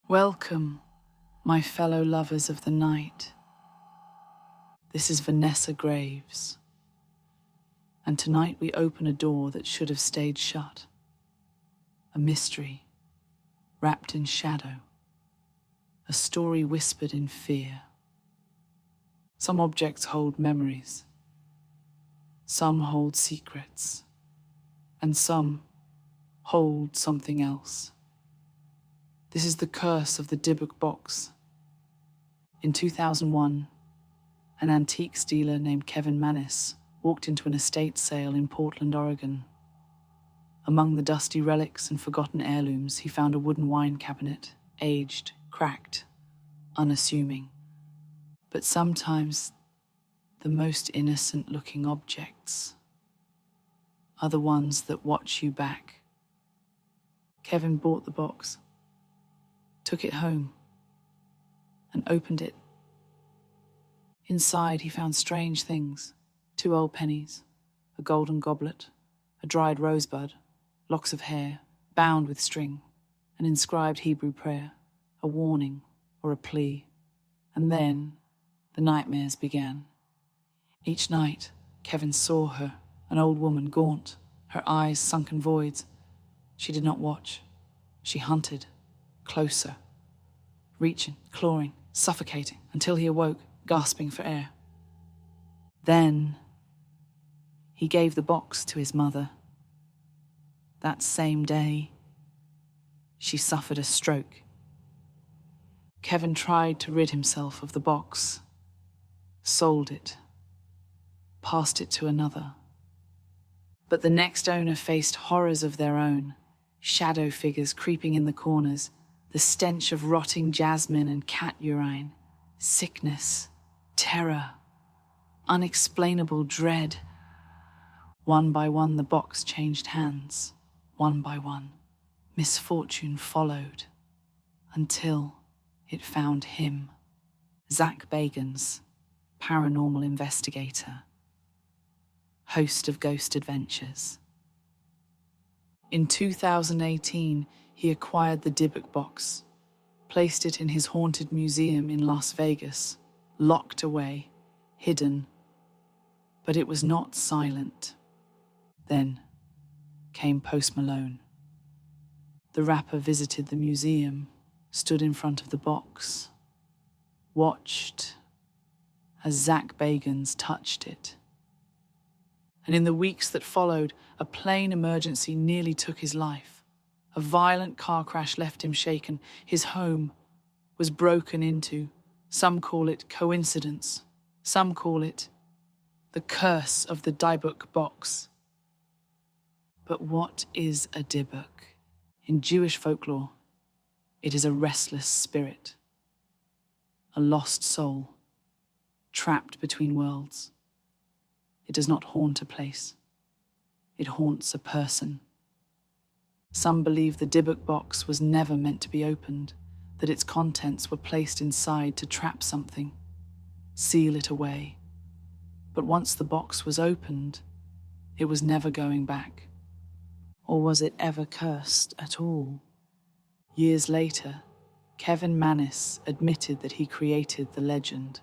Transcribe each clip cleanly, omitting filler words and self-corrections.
Welcome, my fellow lovers of the night. This is Vanessa Graves, and tonight we open a door that should have stayed shut. A mystery, wrapped in shadow, a story whispered in fear. Some objects hold memories, some hold secrets, and some hold something else. This is the curse of the Dybbuk Box. In 2001, an antiques dealer named Kevin Manis walked into an estate sale in Portland, Oregon. Among the dusty relics and forgotten heirlooms, he found a wooden wine cabinet, aged, cracked, unassuming. But sometimes the most innocent-looking objects are the ones that watch you back. Kevin bought the box, took it home, and opened it. Inside, he found strange things: 2 old pennies, a golden goblet, a dried rosebud, locks of hair, bound with string, an inscribed Hebrew prayer, a warning or a plea. And then the nightmares began. Each night, Kevin saw her, an old woman, gaunt, her eyes sunken voids. She did not watch. She hunted, closer, reaching, clawing, suffocating, until he awoke, gasping for air. Then he gave the box to his mother. That same day, she suffered a stroke. Kevin tried to rid himself of the box, sold it, passed it to another. But the next owner faced horrors of their own: shadow figures creeping in the corners, the stench of rotting jasmine and cat urine, sickness, terror, unexplainable dread. One by one, the box changed hands. One by one, misfortune followed, until it found him, Zach Bagans, paranormal investigator, host of Ghost Adventures. In 2018, he acquired the Dybbuk Box, placed it in his haunted museum in Las Vegas, locked away, hidden. But it was not silent. Then came Post Malone. The rapper visited the museum, stood in front of the box, watched as Zach Bagans touched it. And in the weeks that followed, a plane emergency nearly took his life. A violent car crash left him shaken. His home was broken into. Some call it coincidence. Some call it the curse of the Dybbuk Box. But what is a Dybbuk? In Jewish folklore, it is a restless spirit, a lost soul, trapped between worlds. It does not haunt a place. It haunts a person. Some believe the Dybbuk Box was never meant to be opened, that its contents were placed inside to trap something, seal it away. But once the box was opened, it was never going back. Or was it ever cursed at all? Years later, Kevin Manis admitted that he created the legend,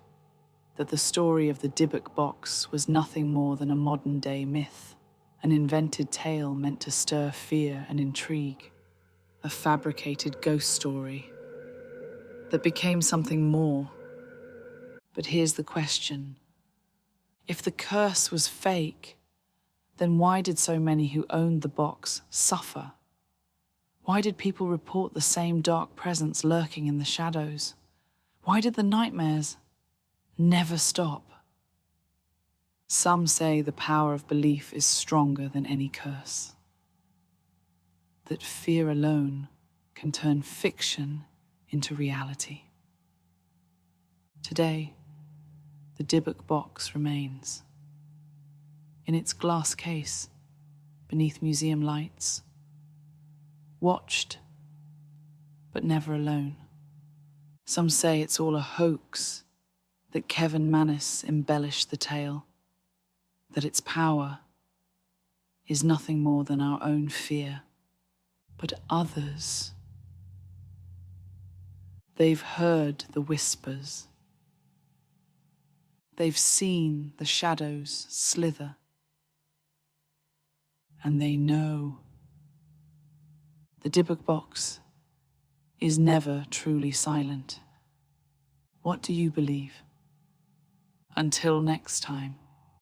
that the story of the Dybbuk Box was nothing more than a modern-day myth, an invented tale meant to stir fear and intrigue, a fabricated ghost story that became something more. But here's the question. If the curse was fake, then why did so many who owned the box suffer? Why did people report the same dark presence lurking in the shadows? Why did the nightmares never stop? Some say the power of belief is stronger than any curse, that fear alone can turn fiction into reality. Today, the Dybbuk Box remains. In its glass case, beneath museum lights, watched, but never alone. Some say it's all a hoax, that Kevin Manis embellished the tale, that its power is nothing more than our own fear. But others They've heard the whispers. They've seen the shadows slither. And they know. The Dybbuk Box is never truly silent. What do you believe? Until next time,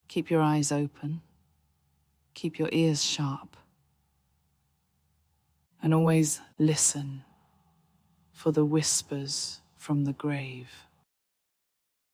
keep your eyes open, keep your ears sharp, and always listen for the whispers from the grave.